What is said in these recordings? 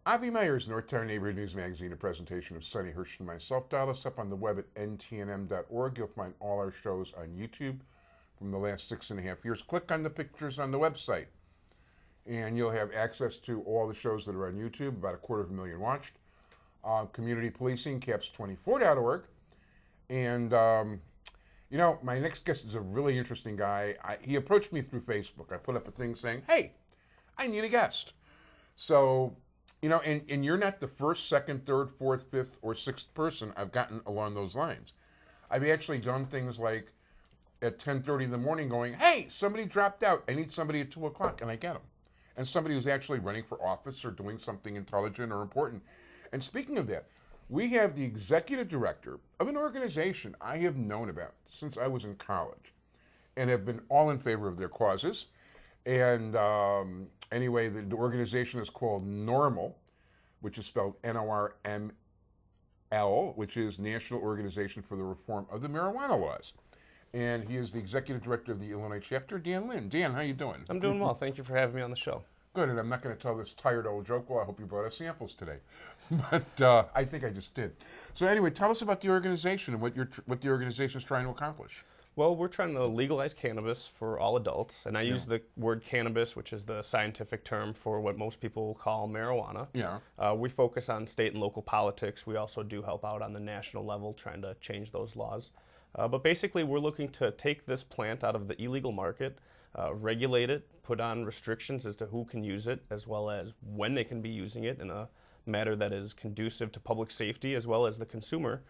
Avi Meyers, Northtown Neighborhood News Magazine, a presentation of Sonny Hirsch and myself. Dial us up on the web at ntnm.org. You'll find all our shows on YouTube from the last 6.5 years. Click on the pictures on the website, and you'll have access to all the shows that are on YouTube, about 250,000 watched. Community Policing, caps24.org. And, you know, my next guest is a really interesting guy. He approached me through Facebook. I put up a thing saying, hey, I need a guest. So, you know, and you're not the first, second, third, fourth, fifth, or sixth person I've gotten along those lines. I've actually done things like at 10:30 in the morning going, hey, somebody dropped out. I need somebody at 2 o'clock, and I get them. And somebody who's actually running for office or doing something intelligent or important. And speaking of that, we have the executive director of an organization I have known about since I was in college and have been all in favor of their causes. And anyway, the organization is called NORML, which is spelled NORML, which is National Organization for the Reform of the Marijuana Laws. And he is the executive director of the Illinois chapter, Dan Linn. Dan, how you doing? I'm doing well. Thank you for having me on the show. Good, and I'm not going to tell this tired old joke. Well, I hope you brought us samples today. But I think I just did. So anyway, tell us about the organization and what the organization is trying to accomplish. Well, we're trying to legalize cannabis for all adults, and I use the word cannabis, which is the scientific term for what most people call marijuana. Yeah. We focus on state and local politics. We also do help out on the national level, trying to change those laws. But basically, we're looking to take this plant out of the illegal market, regulate it, put on restrictions as to who can use it, as well as when they can be using it in a manner that is conducive to public safety as well as the consumer,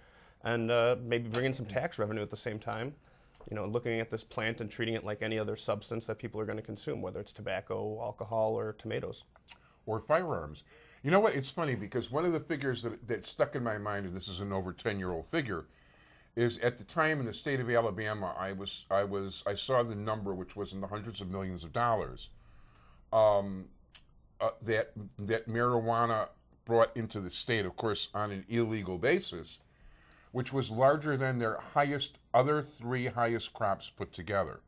and maybe bring in some tax revenue at the same time. You know, looking at this plant and treating it like any other substance that people are going to consume, whether it's tobacco, alcohol, or tomatoes. Or firearms. You know what? It's funny because one of the figures that stuck in my mind, and this is an over 10-year-old figure, is at the time in the state of Alabama, I saw the number, which was in the hundreds of millions of dollars, that marijuana brought into the state, of course, on an illegal basis, which was larger than their other three highest crops put together.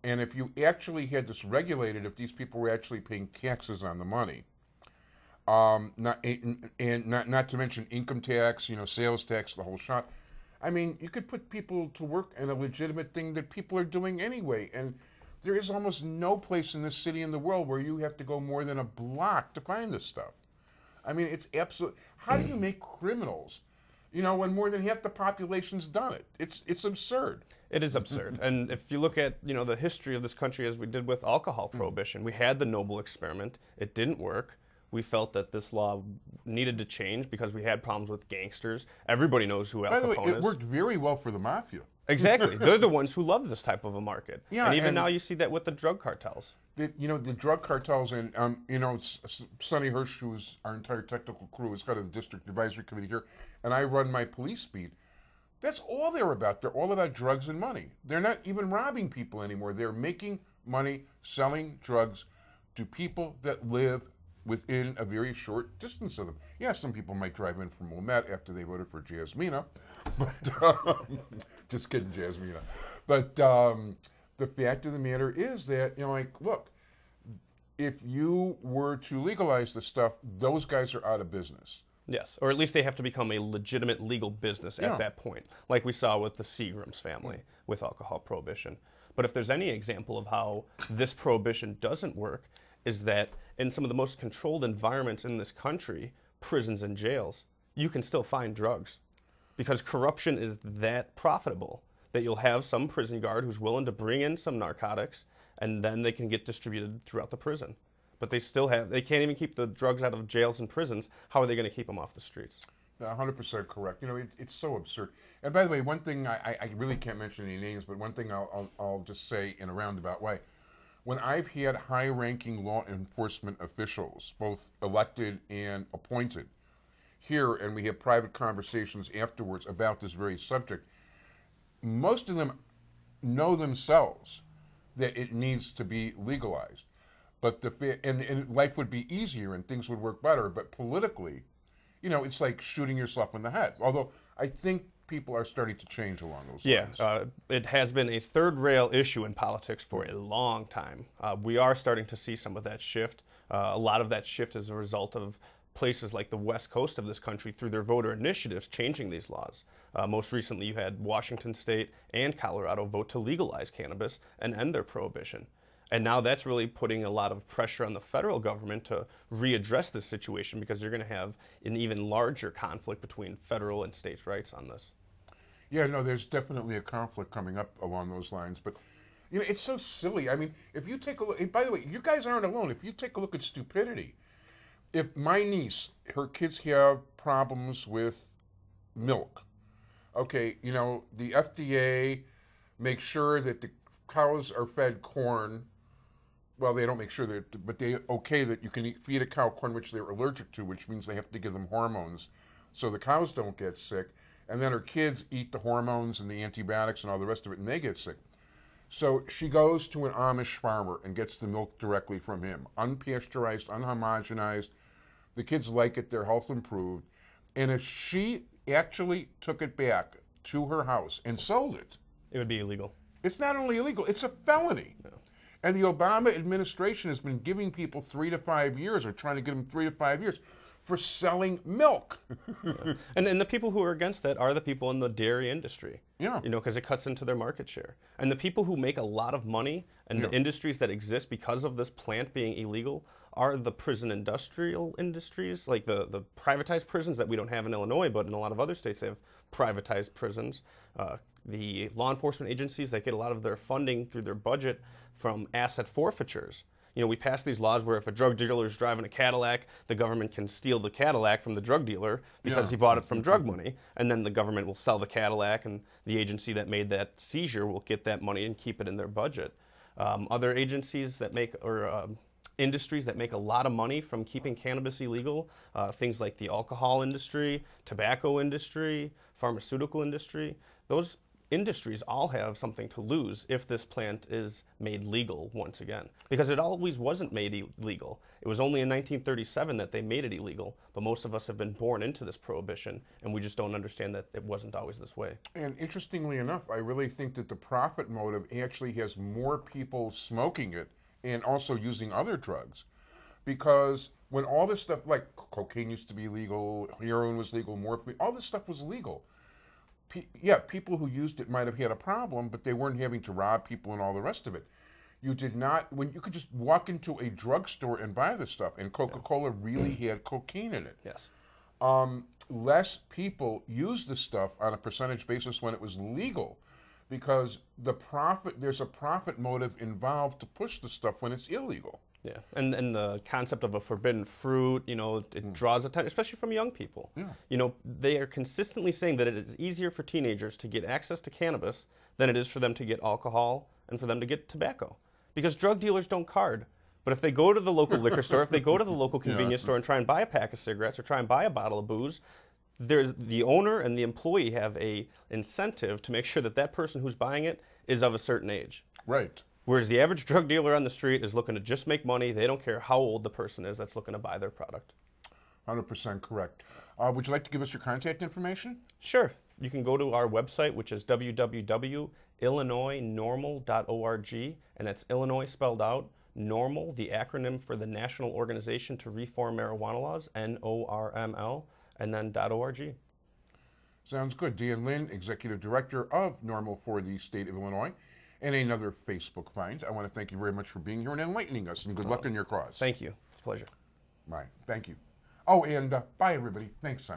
And if you actually had this regulated, if these people were actually paying taxes on the money, not to mention income tax, you know, sales tax, the whole shot. I mean, you could put people to work in a legitimate thing that people are doing anyway. And there is almost no place in this city in the world where you have to go more than a block to find this stuff. I mean, it's absolute. How do you make criminals, you know, when more than half the population's done it? It's absurd. It is absurd. And if you look at, you know, the history of this country as we did with alcohol prohibition, we had the Noble experiment. It didn't work. We felt that this law needed to change because we had problems with gangsters. Everybody knows who Al Capone is. By the way, it worked very well for the mafia. Exactly. They're the ones who love this type of a market. Yeah, and even now you see that with the drug cartels. You know, the drug cartels and, you know, Sonny Hirsch, who's our entire technical crew, is head of the district advisory committee here, and I run my police beat. That's all they're about. They're all about drugs and money. They're not even robbing people anymore. They're making money selling drugs to people that live within a very short distance of them. Yeah, some people might drive in from Wilmette after they voted for Jasmina, but just kidding, Jasmina. But the fact of the matter is that, you know, like, look, if you were to legalize this stuff, those guys are out of business. Yes, or at least they have to become a legitimate legal business at that point, like we saw with the Seagrams family with alcohol prohibition. But if there's any example of how this prohibition doesn't work, is that in some of the most controlled environments in this country, prisons and jails, you can still find drugs because corruption is that profitable that you'll have some prison guard who's willing to bring in some narcotics and then they can get distributed throughout the prison. But they can't even keep the drugs out of jails and prisons. How are they going to keep them off the streets? 100% correct. You know, it's so absurd. And by the way, one thing, I really can't mention any names, but one thing I'll just say in a roundabout way. When I've had high-ranking law enforcement officials, both elected and appointed, here, and we have private conversations afterwards about this very subject, most of them know themselves that it needs to be legalized. But and life would be easier and things would work better. But politically, you know, it's like shooting yourself in the head. Although I think people are starting to change along those lines. Yeah, it has been a third-rail issue in politics for a long time. We are starting to see some of that shift. A lot of that shift is a result of places like the west coast of this country through their voter initiatives changing these laws. Most recently, you had Washington State and Colorado vote to legalize cannabis and end their prohibition. And now that's really putting a lot of pressure on the federal government to readdress this situation, because you're going to have an even larger conflict between federal and states' rights on this. Yeah, no, there's definitely a conflict coming up along those lines. But, you know, it's so silly. I mean, if you take a look, and by the way, you guys aren't alone. If you take a look at stupidity, if my niece, her kids have problems with milk, okay, you know, the FDA makes sure that the cows are fed corn. Well, they don't make sure that, but they okay that you can feed a cow corn which they're allergic to, which means they have to give them hormones so the cows don't get sick. And then her kids eat the hormones and the antibiotics and all the rest of it, and they get sick. So she goes to an Amish farmer and gets the milk directly from him, unpasteurized, unhomogenized. The kids like it, their health improved. And if she actually took it back to her house and sold it, it would be illegal. It's not only illegal, it's a felony. Yeah. And the Obama administration has been giving people 3 to 5 years, or trying to give them 3 to 5 years, for selling milk. Yeah. And the people who are against that are the people in the dairy industry. Yeah. You know, because it cuts into their market share. And the people who make a lot of money and the industries that exist because of this plant being illegal are the prison industrial industries, like the privatized prisons that we don't have in Illinois, but in a lot of other states they have privatized prisons. The law enforcement agencies that get a lot of their funding through their budget from asset forfeitures. You know, we pass these laws where if a drug dealer is driving a Cadillac, the government can steal the Cadillac from the drug dealer because he bought it from drug money, and then the government will sell the Cadillac, and the agency that made that seizure will get that money and keep it in their budget. Other agencies that make, or industries that make a lot of money from keeping cannabis illegal, things like the alcohol industry, tobacco industry, pharmaceutical industry, those industries all have something to lose if this plant is made legal once again, because it always wasn't made illegal. It was only in 1937 that they made it illegal, but most of us have been born into this prohibition, and we just don't understand that it wasn't always this way. And interestingly enough, I really think that the profit motive actually has more people smoking it and also using other drugs, because when all this stuff, like cocaine used to be legal, heroin was legal, morphine, all this stuff was legal. People who used it might have had a problem, but they weren't having to rob people and all the rest of it. You did not, when you could just walk into a drugstore and buy this stuff, and Coca-Cola really had cocaine in it. Yes. Less people used the stuff on a percentage basis when it was legal, because there's a profit motive involved to push the stuff when it's illegal. Yeah, and the concept of a forbidden fruit, you know, it draws attention, especially from young people. Yeah. You know, they are consistently saying that it is easier for teenagers to get access to cannabis than it is for them to get alcohol and for them to get tobacco. Because drug dealers don't card. But if they go to the local liquor store, if they go to the local convenience store and try and buy a pack of cigarettes or try and buy a bottle of booze, the owner and the employee have a incentive to make sure that that person who's buying it is of a certain age. Right. Whereas the average drug dealer on the street is looking to just make money. They don't care how old the person is that's looking to buy their product. 100% correct. Would you like to give us your contact information? Sure. You can go to our website, which is www.illinoisnormal.org, and that's Illinois spelled out, NORML, the acronym for the National Organization to Reform Marijuana Laws, NORML, and then .org. Sounds good. Dan Linn, Executive Director of NORML for the state of Illinois, and another Facebook find. I want to thank you very much for being here and enlightening us, and good luck in your cause. Thank you. It's a pleasure. Bye. Thank you. Oh, and bye, everybody. Thanks, Sonny.